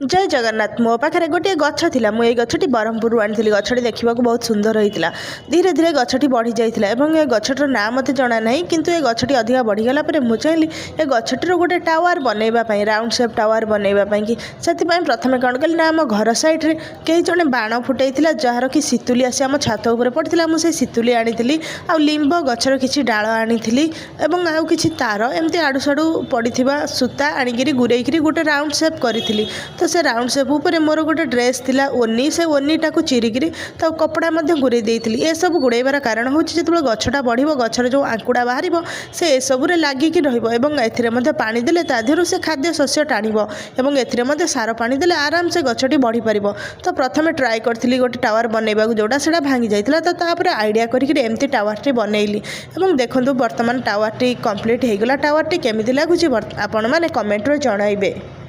जय जगन्नाथ मो पाखे गोटे गछ थिला मु ए गछटी ब्रह्मपुर आनी गछटी देखा बहुत सुंदर होता धीरे धीरे गछटी बढ़ी जाता ए गछटर ना मत जना ना किंतु ए गछटी अधिका बढ़ीगला मुझे चाहिए ए गछटर गोटे टावर बनवाई राउंड सेप टावर बनवाई कि से प्रथम कौन कल ना आम घर सैड्रे कई जड़े बाण फुटाई जार कि शीतुली आसी आम छात उपर पड़ता मुझे शीतुली आनी आ लिंब गछर किसी डाल आनी आउ कि तार एमती आड़ू साड़ू पड़ा सूता आणिकी गुरई गोटे राउंड सेप करी तो से राउंड सेप उपर मोर गोटे ड्रेस थिला ओनी से ओनीटा को चिरिकी तो कपड़ा गुड़े देती ये सब गुड़ाइबार कारण हूँ जो गछटा बढ़ गछर जो आंकुड़ा बाहर से सबुरे लगिकी रही पानी देले ताधर से खाद्य शस्य टाणव और ए सार पानी देले आराम से गछटी बढ़ी पार तो प्रथम ट्राए करी गोटे टावर बनवा जोड़ा से भांगी जाता तो तापर आइडिया करमती टावरटी बनइली और देखो बर्तमान टावरटी कंप्लीट हो गला टावरटी केमी लगुच आपण मैंने कमेंट रे जणाइबे।